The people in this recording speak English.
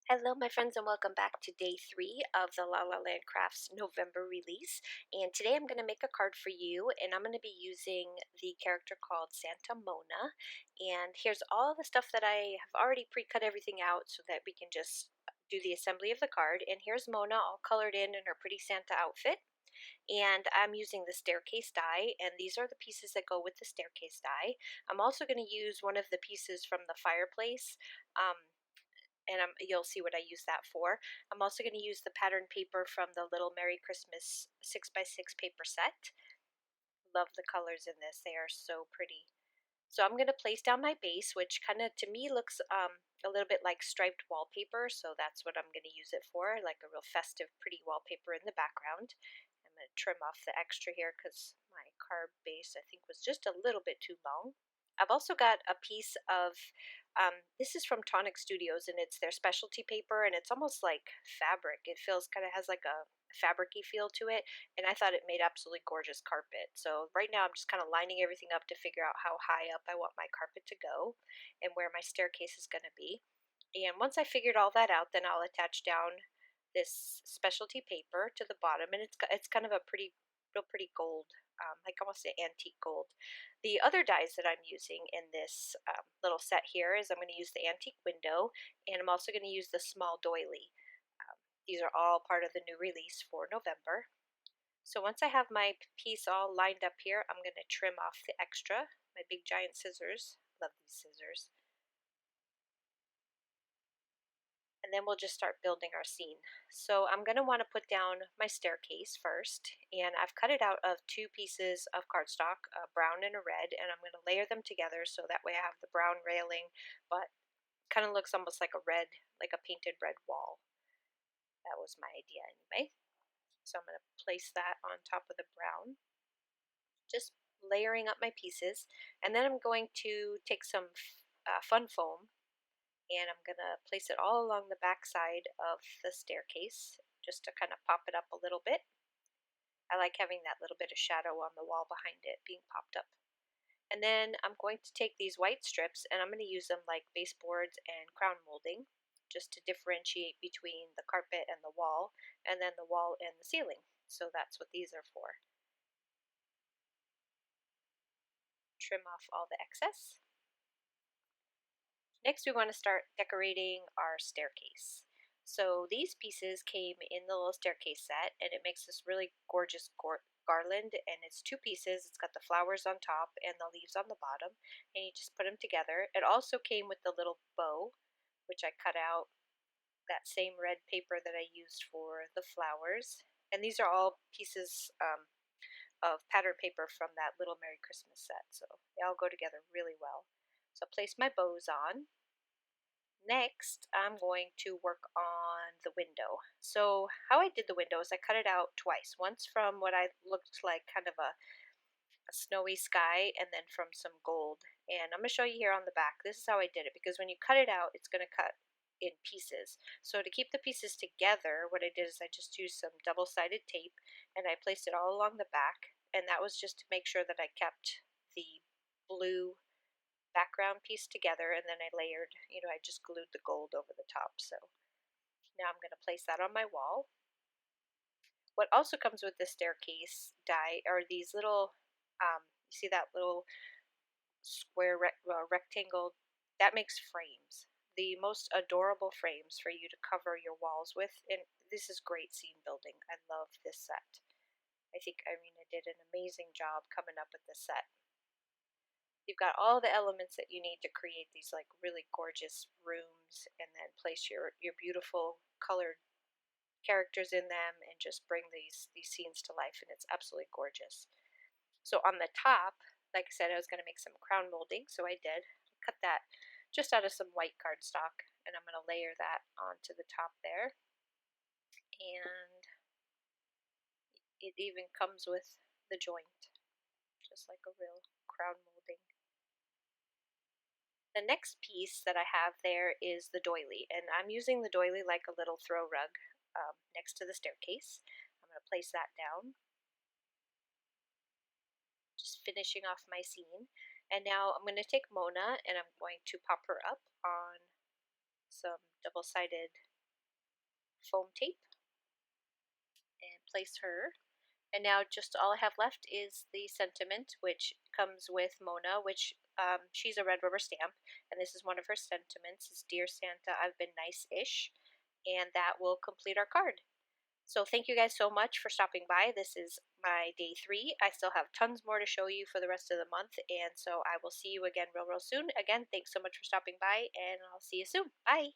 Hello, my friends, and welcome back to day 3 of the La La Land Crafts November release. And today I'm going to make a card for you, and I'm going to be using the character called Santa Mona. And here's all the stuff that I have already pre-cut everything out so that we can just do the assembly of the card. And here's Mona all colored in her pretty Santa outfit. And I'm using the staircase die, and these are the pieces that go with the staircase die. I'm also going to use one of the pieces from the fireplace. And you'll see what I use that for. I'm also going to use the pattern paper from the Little Merry Christmas 6x6 paper set. Love the colors in this, they are so pretty. So I'm going to place down my base, which kind of to me looks a little bit like striped wallpaper, so that's what I'm going to use it for, like a real festive, pretty wallpaper in the background. I'm going to trim off the extra here because my card base I think was just a little bit too long. I've also got a piece of, this is from Tonic Studios, and it's their specialty paper, and it's almost like fabric. It feels kind of has like a fabricy feel to it, and I thought it made absolutely gorgeous carpet. So right now I'm just kind of lining everything up to figure out how high up I want my carpet to go and where my staircase is going to be. And once I figured all that out, then I'll attach down this specialty paper to the bottom, and it's kind of a real pretty gold, like almost an antique gold. The other dies that I'm using in this little set here is I'm going to use the antique window, and I'm also going to use the small doily. These are all part of the new release for November. So once I have my piece all lined up here, I'm going to trim off the extra, my big giant scissors. Love these scissors. And then we'll just start building our scene. So I'm going to want to put down my staircase first, and I've cut it out of two pieces of cardstock, a brown and a red, and I'm going to layer them together so that way I have the brown railing, but kind of looks almost like a red, like a painted red wall. That was my idea anyway. So I'm going to place that on top of the brown, just layering up my pieces, and then I'm going to take some fun foam, and I'm going to place it all along the back side of the staircase just to kind of pop it up a little bit. I like having that little bit of shadow on the wall behind it being popped up. And then I'm going to take these white strips and I'm going to use them like baseboards and crown molding just to differentiate between the carpet and the wall, and then the wall and the ceiling. So that's what these are for. Trim off all the excess. Next we want to start decorating our staircase. So these pieces came in the little staircase set, and it makes this really gorgeous garland, and it's two pieces. It's got the flowers on top and the leaves on the bottom, and you just put them together. It also came with the little bow, which I cut out that same red paper that I used for the flowers. And these are all pieces of pattern paper from that Little Merry Christmas set, so they all go together really well. So I place my bows on. Next, I'm going to work on the window. So how I did the window is I cut it out twice. Once from what I looked like kind of a snowy sky, and then from some gold. And I'm going to show you here on the back. This is how I did it, because when you cut it out, it's going to cut in pieces. So to keep the pieces together, what I did is I just used some double-sided tape, and I placed it all along the back, and that was just to make sure that I kept the blue background piece together, and then I layered, I just glued the gold over the top. So now I'm going to place that on my wall. What also comes with the staircase die are these little, you see that little square rectangle? That makes frames. The most adorable frames for you to cover your walls with, and this is great scene building. I love this set. I think Irina did an amazing job coming up with this set. You've got all the elements that you need to create these like really gorgeous rooms, and then place your beautiful colored characters in them and just bring these scenes to life, and it's absolutely gorgeous. So on the top, like I said, I was going to make some crown molding, so I did. Cut that just out of some white cardstock, and I'm going to layer that onto the top there. And it even comes with the joint, just like a real crown molding. The next piece that I have there is the doily, and I'm using the doily like a little throw rug next to the staircase. I'm going to place that down, just finishing off my scene. And now I'm going to take Mona and I'm going to pop her up on some double-sided foam tape and place her. And now just all I have left is the sentiment, which comes with Mona, which she's a red rubber stamp, and this is one of her sentiments, is Dear Santa, I've been nice-ish, and that will complete our card. So thank you guys so much for stopping by. This is my day 3. I still have tons more to show you for the rest of the month, and so I will see you again real soon. Again, thanks so much for stopping by, and I'll see you soon. Bye!